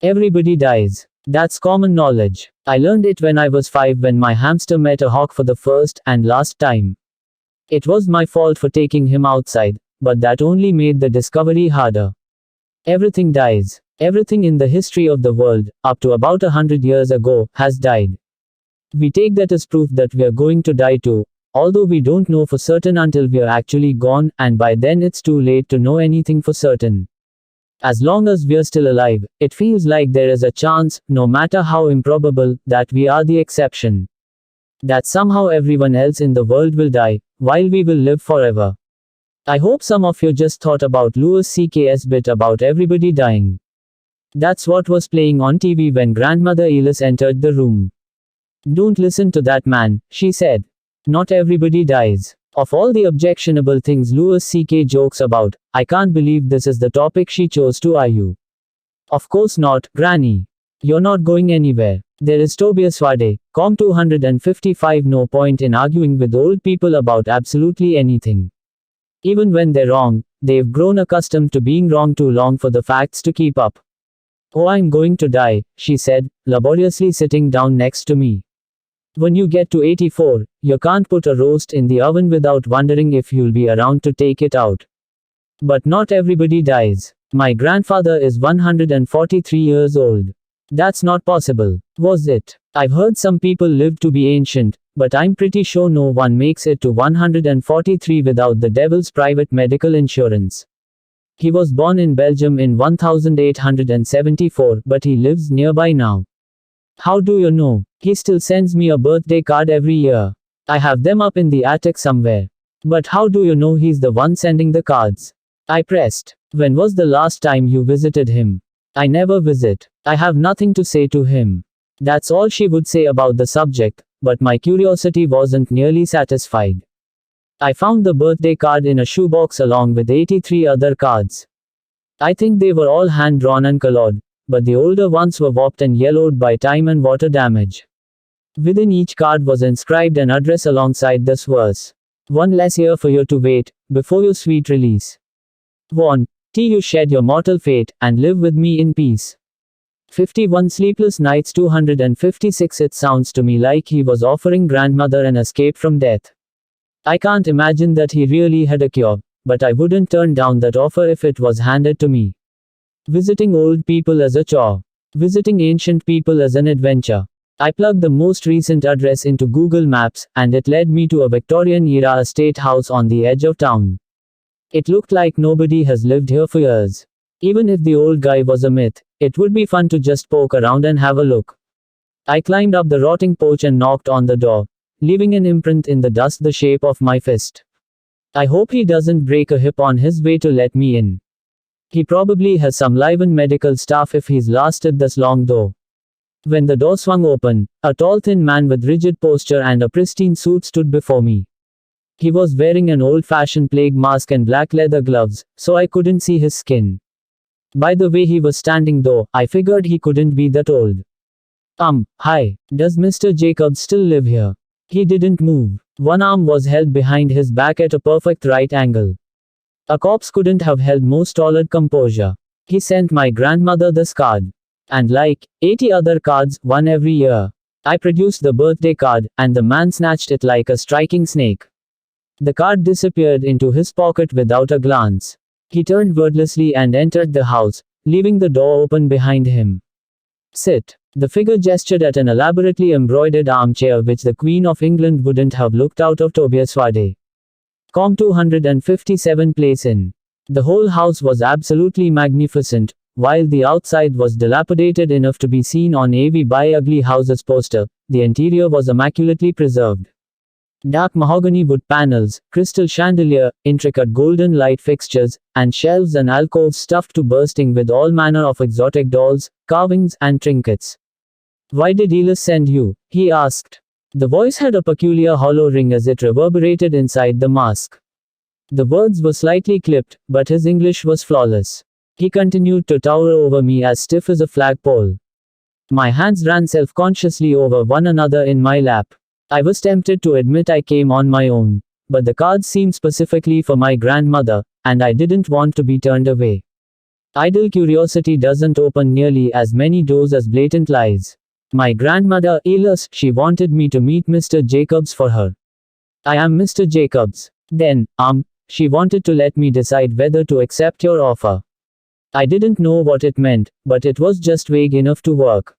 Everybody dies. That's common knowledge. I learned it when I was 5 when my hamster met a hawk for the first and last time. It was my fault for taking him outside, but that only made the discovery harder. Everything dies. Everything in the history of the world, up to about 100 years ago, has died. We take that as proof that we are going to die too, although we don't know for certain until we are actually gone, and by then it's too late to know anything for certain. As long as we're still alive, it feels like there is a chance, no matter how improbable, that we are the exception. That somehow everyone else in the world will die, while we will live forever. I hope some of you just thought about Louis C.K.'s bit about everybody dying. That's what was playing on TV when Grandmother Ellis entered the room. Don't listen to that man, she said. Not everybody dies. Of all the objectionable things Louis C.K. jokes about, I can't believe this is the topic she chose to argue. Of course not, Granny. You're not going anywhere. There is Tobias Wade, Com 255. No point in arguing with old people about absolutely anything. Even when they're wrong, they've grown accustomed to being wrong too long for the facts to keep up. Oh, I'm going to die, she said, laboriously sitting down next to me. When you get to 84, you can't put a roast in the oven without wondering if you'll be around to take it out. But not everybody dies. My grandfather is 143 years old. That's not possible, was it? I've heard some people live to be ancient, but I'm pretty sure no one makes it to 143 without the devil's private medical insurance. He was born in Belgium in 1874, but he lives nearby now. How do you know? He still sends me a birthday card every year. I have them up in the attic somewhere. But how do you know he's the one sending the cards? I pressed. When was the last time you visited him? I never visit. I have nothing to say to him. That's all she would say about the subject, but my curiosity wasn't nearly satisfied. I found the birthday card in a shoebox along with 83 other cards. I think they were all hand-drawn and colored, but the older ones were warped and yellowed by time and water damage. Within each card was inscribed an address alongside this verse. One less year for you to wait, before your sweet release. 1. Till you shed your mortal fate, and live with me in peace. 51 sleepless nights 256. It sounds to me like he was offering grandmother an escape from death. I can't imagine that he really had a cure, but I wouldn't turn down that offer if it was handed to me. Visiting old people as a chore. Visiting ancient people as an adventure. I plugged the most recent address into Google Maps, and it led me to a Victorian-era estate house on the edge of town. It looked like nobody has lived here for years. Even if the old guy was a myth, it would be fun to just poke around and have a look. I climbed up the rotting porch and knocked on the door, leaving an imprint in the dust the shape of my fist. I hope he doesn't break a hip on his way to let me in. He probably has some live-in medical staff if he's lasted this long though. When the door swung open, a tall thin man with rigid posture and a pristine suit stood before me. He was wearing an old-fashioned plague mask and black leather gloves, so I couldn't see his skin. By the way he was standing though, I figured he couldn't be that old. Hi, does Mr. Jacobs still live here? He didn't move. One arm was held behind his back at a perfect right angle. A corpse couldn't have held more stolid composure. He sent my grandmother this card. And like 80 other cards, one every year. I produced the birthday card, and the man snatched it like a striking snake. The card disappeared into his pocket without a glance. He turned wordlessly and entered the house, leaving the door open behind him. Sit. The figure gestured at an elaborately embroidered armchair which the Queen of England wouldn't have looked out of Tobias Wade. Com 257 place in. The whole house was absolutely magnificent, while the outside was dilapidated enough to be seen on a "We Buy Ugly Houses" poster. The interior was immaculately preserved. Dark mahogany wood panels, crystal chandelier, intricate golden light fixtures, and shelves and alcoves stuffed to bursting with all manner of exotic dolls, carvings, and trinkets. Why did Ellis send you? He asked. The voice had a peculiar hollow ring as it reverberated inside the mask. The words were slightly clipped, but his English was flawless. He continued to tower over me as stiff as a flagpole. My hands ran self-consciously over one another in my lap. I was tempted to admit I came on my own, but the cards seemed specifically for my grandmother, and I didn't want to be turned away. Idle curiosity doesn't open nearly as many doors as blatant lies. My grandmother, Elis, she wanted me to meet Mr. Jacobs for her. I am Mr. Jacobs. Then, she wanted to let me decide whether to accept your offer. I didn't know what it meant, but it was just vague enough to work.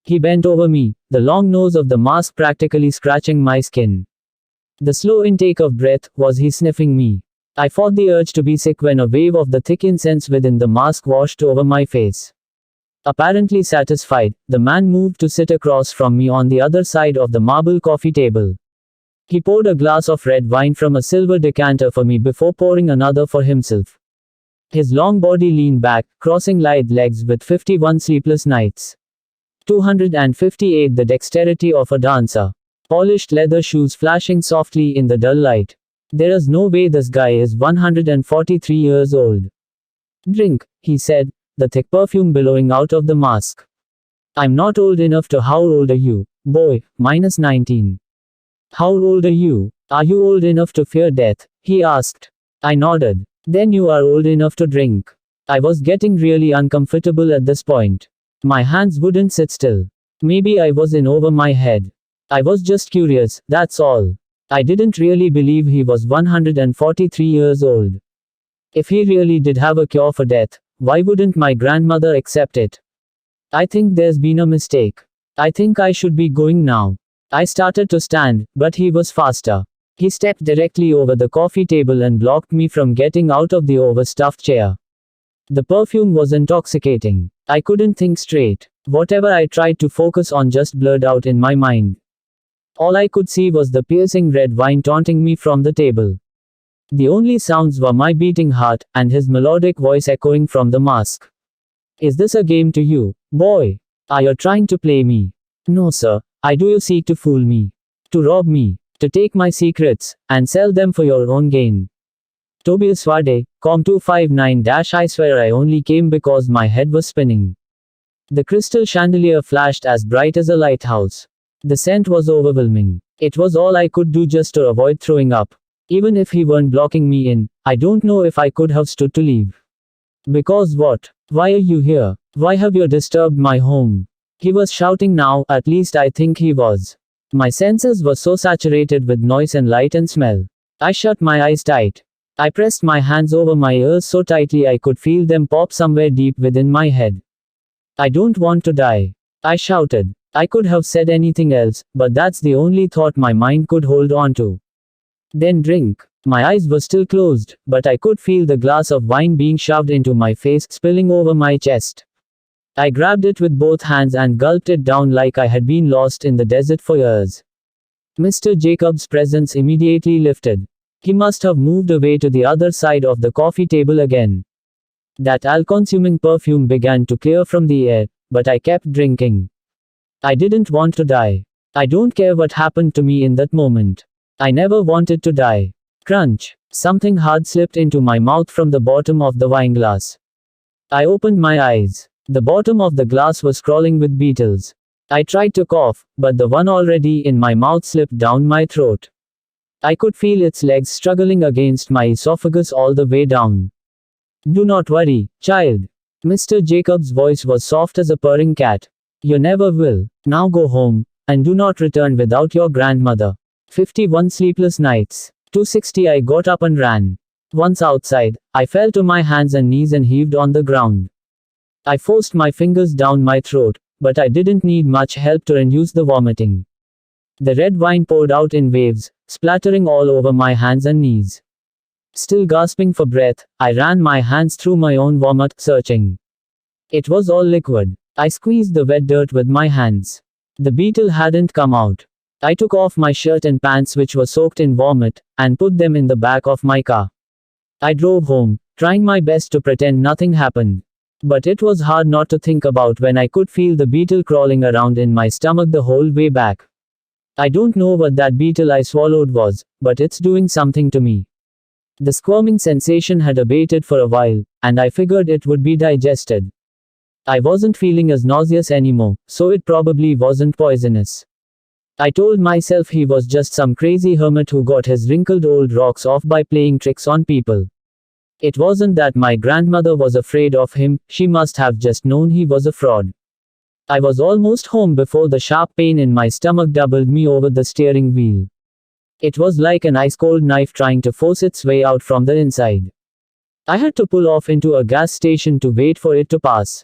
He bent over me, the long nose of the mask practically scratching my skin. The slow intake of breath, was he sniffing me? I fought the urge to be sick when a wave of the thick incense within the mask washed over my face. Apparently satisfied, the man moved to sit across from me on the other side of the marble coffee table. He poured a glass of red wine from a silver decanter for me before pouring another for himself. His long body leaned back, crossing lithe legs with 51 sleepless nights. 258 The dexterity of a dancer. Polished leather shoes flashing softly in the dull light. There is no way this guy is 143 years old. Drink, he said, the thick perfume billowing out of the mask. I'm not old enough to. How old are you, boy? -19. How old are you? Are you old enough to fear death? He asked. I nodded. Then you are old enough to drink. I was getting really uncomfortable at this point. My hands wouldn't sit still. Maybe I was in over my head. I was just curious, that's all. I didn't really believe he was 143 years old. If he really did have a cure for death, why wouldn't my grandmother accept it? I think there's been a mistake. I think I should be going now. I started to stand, but he was faster. He stepped directly over the coffee table and blocked me from getting out of the overstuffed chair. The perfume was intoxicating. I couldn't think straight. Whatever I tried to focus on just blurred out in my mind. All I could see was the piercing red wine taunting me from the table. The only sounds were my beating heart, and his melodic voice echoing from the mask. Is this a game to you, boy? Are you trying to play me? No, sir. I do you seek to fool me? To rob me? To take my secrets, and sell them for your own gain? Tobias Wade, Com 259-I swear I only came because my head was spinning. The crystal chandelier flashed as bright as a lighthouse. The scent was overwhelming. It was all I could do just to avoid throwing up. Even if he weren't blocking me in, I don't know if I could have stood to leave. Because what? Why are you here? Why have you disturbed my home? He was shouting now, at least I think he was. My senses were so saturated with noise and light and smell. I shut my eyes tight. I pressed my hands over my ears so tightly I could feel them pop somewhere deep within my head. I don't want to die. I shouted. I could have said anything else, but that's the only thought my mind could hold on to. Then drink. My eyes were still closed, but I could feel the glass of wine being shoved into my face, spilling over my chest. I grabbed it with both hands and gulped it down like I had been lost in the desert for years. Mr. Jacobs' presence immediately lifted. He must have moved away to the other side of the coffee table again. That all-consuming perfume began to clear from the air, but I kept drinking. I didn't want to die. I don't care what happened to me in that moment. I never wanted to die. Crunch. Something hard slipped into my mouth from the bottom of the wineglass. I opened my eyes. The bottom of the glass was crawling with beetles. I tried to cough, but the one already in my mouth slipped down my throat. I could feel its legs struggling against my esophagus all the way down. Do not worry, child. Mr. Jacobs' voice was soft as a purring cat. You never will. Now go home, and do not return without your grandmother. 51 sleepless nights. 260 I got up and ran. Once outside, I fell to my hands and knees and heaved on the ground. I forced my fingers down my throat, but I didn't need much help to induce the vomiting. The red wine poured out in waves, splattering all over my hands and knees. Still gasping for breath, I ran my hands through my own vomit, searching. It was all liquid. I squeezed the wet dirt with my hands. The beetle hadn't come out. I took off my shirt and pants which were soaked in vomit, and put them in the back of my car. I drove home, trying my best to pretend nothing happened. But it was hard not to think about when I could feel the beetle crawling around in my stomach the whole way back. I don't know what that beetle I swallowed was, but it's doing something to me. The squirming sensation had abated for a while, and I figured it would be digested. I wasn't feeling as nauseous anymore, so it probably wasn't poisonous. I told myself he was just some crazy hermit who got his wrinkled old rocks off by playing tricks on people. It wasn't that my grandmother was afraid of him, she must have just known he was a fraud. I was almost home before the sharp pain in my stomach doubled me over the steering wheel. It was like an ice-cold knife trying to force its way out from the inside. I had to pull off into a gas station to wait for it to pass.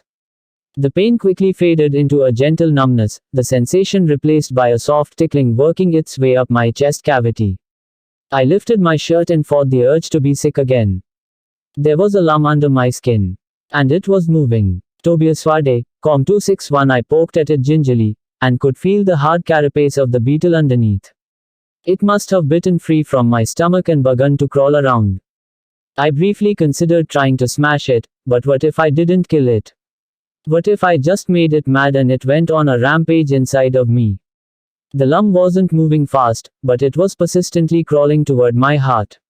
The pain quickly faded into a gentle numbness, the sensation replaced by a soft tickling working its way up my chest cavity. I lifted my shirt and fought the urge to be sick again. There was a lump under my skin. And it was moving. Tobias Swade, COM261. I poked at it gingerly, and could feel the hard carapace of the beetle underneath. It must have bitten free from my stomach and begun to crawl around. I briefly considered trying to smash it, but what if I didn't kill it? What if I just made it mad and it went on a rampage inside of me? The lump wasn't moving fast, but it was persistently crawling toward my heart.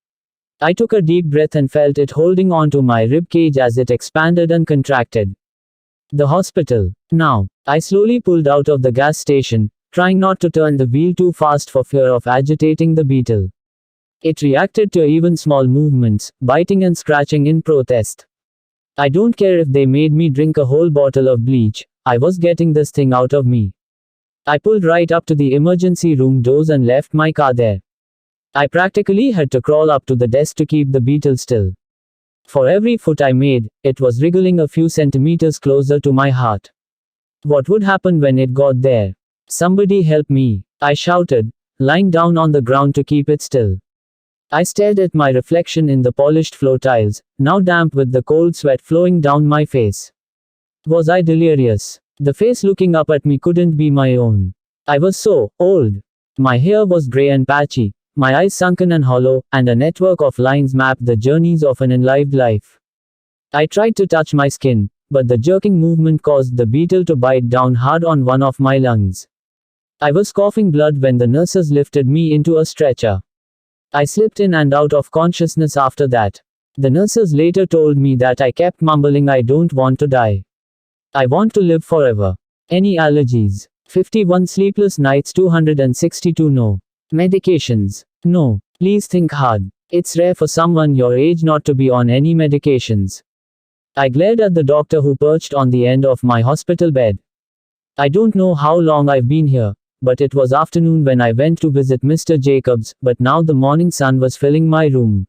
I took a deep breath and felt it holding onto my rib cage as it expanded and contracted. The hospital. Now, I slowly pulled out of the gas station, trying not to turn the wheel too fast for fear of agitating the beetle. It reacted to even small movements, biting and scratching in protest. I don't care if they made me drink a whole bottle of bleach, I was getting this thing out of me. I pulled right up to the emergency room doors and left my car there. I practically had to crawl up to the desk to keep the beetle still. For every foot I made, it was wriggling a few centimeters closer to my heart. What would happen when it got there? Somebody help me, I shouted, lying down on the ground to keep it still. I stared at my reflection in the polished floor tiles, now damp with the cold sweat flowing down my face. Was I delirious? The face looking up at me couldn't be my own. I was so old. My hair was gray and patchy, my eyes sunken and hollow, and a network of lines mapped the journeys of an unlived life. I tried to touch my skin, but the jerking movement caused the beetle to bite down hard on one of my lungs. I was coughing blood when the nurses lifted me into a stretcher. I slipped in and out of consciousness after that. The nurses later told me that I kept mumbling, I don't want to die. I want to live forever. Any allergies? 51 sleepless nights. 262 no. Medications? No. Please think hard. It's rare for someone your age not to be on any medications. I glared at the doctor who perched on the end of my hospital bed. I don't know how long I've been here, but it was afternoon when I went to visit Mr. Jacobs, but now the morning sun was filling my room.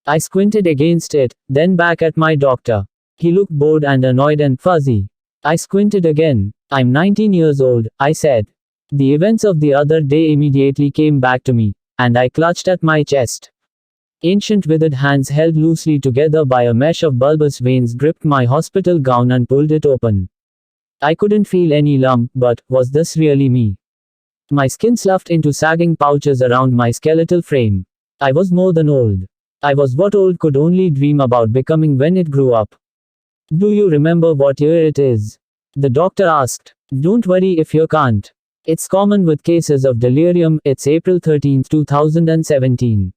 I squinted against it, then back at my doctor. He looked bored and annoyed and fuzzy. I squinted again. I'm 19 years old, I said. The events of the other day immediately came back to me, and I clutched at my chest. Ancient withered hands held loosely together by a mesh of bulbous veins gripped my hospital gown and pulled it open. I couldn't feel any lump, but was this really me? My skin sloughed into sagging pouches around my skeletal frame. I was more than old. I was what old could only dream about becoming when it grew up. Do you remember what year it is? The doctor asked. Don't worry if you can't. It's common with cases of delirium. It's April 13, 2017.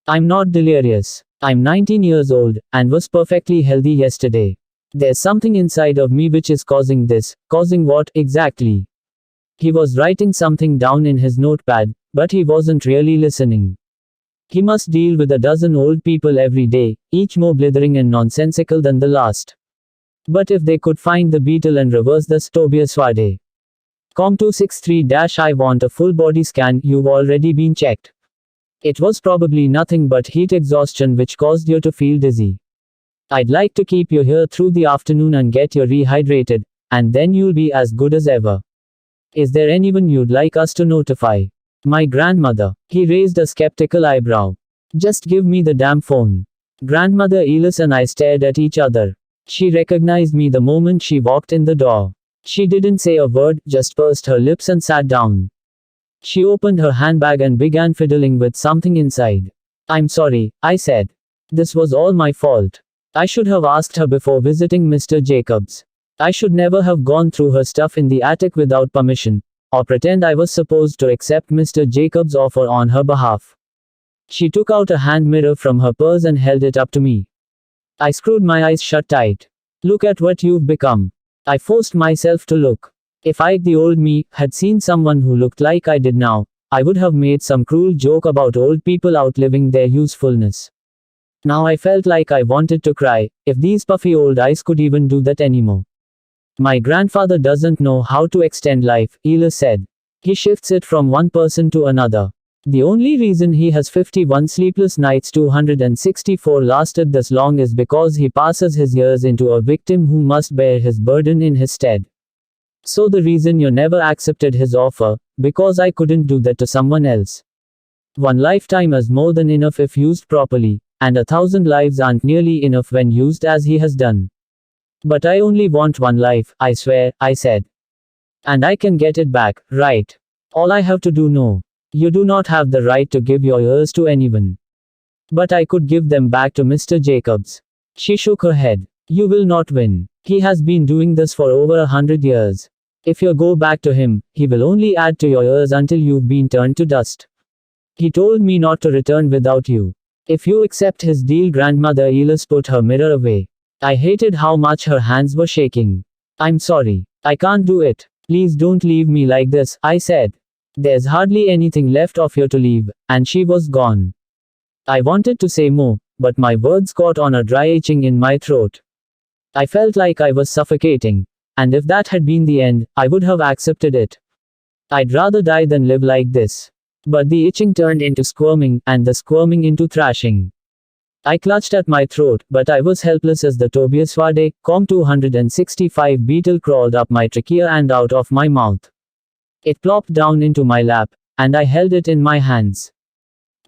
I'm not delirious. I'm 19 years old, and was perfectly healthy yesterday. There's something inside of me which is causing this. Causing what, exactly? He was writing something down in his notepad, but he wasn't really listening. He must deal with a dozen old people every day, each more blithering and nonsensical than the last. But if they could find the beetle and reverse this, Tobias Swade. COM263- I want a full body scan. You've already been checked. It was probably nothing but heat exhaustion which caused you to feel dizzy. I'd like to keep you here through the afternoon and get you rehydrated, and then you'll be as good as ever. Is there anyone you'd like us to notify? My grandmother. He raised a skeptical eyebrow. Just give me the damn phone. Grandmother Elis and I stared at each other. She recognized me the moment she walked in the door. She didn't say a word, just pursed her lips and sat down. She opened her handbag and began fiddling with something inside. I'm sorry, I said. This was all my fault. I should have asked her before visiting Mr. Jacobs. I should never have gone through her stuff in the attic without permission, or pretend I was supposed to accept Mr. Jacobs' offer on her behalf. She took out a hand mirror from her purse and held it up to me. I screwed my eyes shut tight. Look at what you've become. I forced myself to look. If I, the old me, had seen someone who looked like I did now, I would have made some cruel joke about old people outliving their usefulness. Now I felt like I wanted to cry, if these puffy old eyes could even do that anymore. My grandfather doesn't know how to extend life, Ela said. He shifts it from one person to another. The only reason he has 51 sleepless nights 264 lasted this long is because he passes his years into a victim who must bear his burden in his stead. So the reason you never accepted his offer, because I couldn't do that to someone else. One lifetime is more than enough if used properly, and 1,000 lives aren't nearly enough when used as he has done. But I only want one life, I swear, I said. And I can get it back, right? All I have to do no. You do not have the right to give your ears to anyone. But I could give them back to Mr. Jacobs. She shook her head. You will not win. He has been doing this for over 100 years. If you go back to him, he will only add to your ears until you've been turned to dust. He told me not to return without you. If you accept his deal, grandmother Elis put her mirror away. I hated how much her hands were shaking. I'm sorry. I can't do it. Please don't leave me like this, I said. There's hardly anything left of you to leave, and she was gone. I wanted to say more, but my words caught on a dry itching in my throat. I felt like I was suffocating. And if that had been the end, I would have accepted it. I'd rather die than live like this. But the itching turned into squirming, and the squirming into thrashing. I clutched at my throat, but I was helpless as the Tobias Wade, COM 265 beetle crawled up my trachea and out of my mouth. It plopped down into my lap, and I held it in my hands.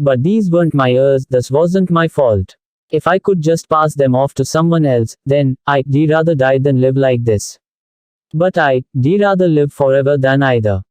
But these weren't my ears, this wasn't my fault. If I could just pass them off to someone else, then, I'd rather die than live like this. But I'd rather live forever than either.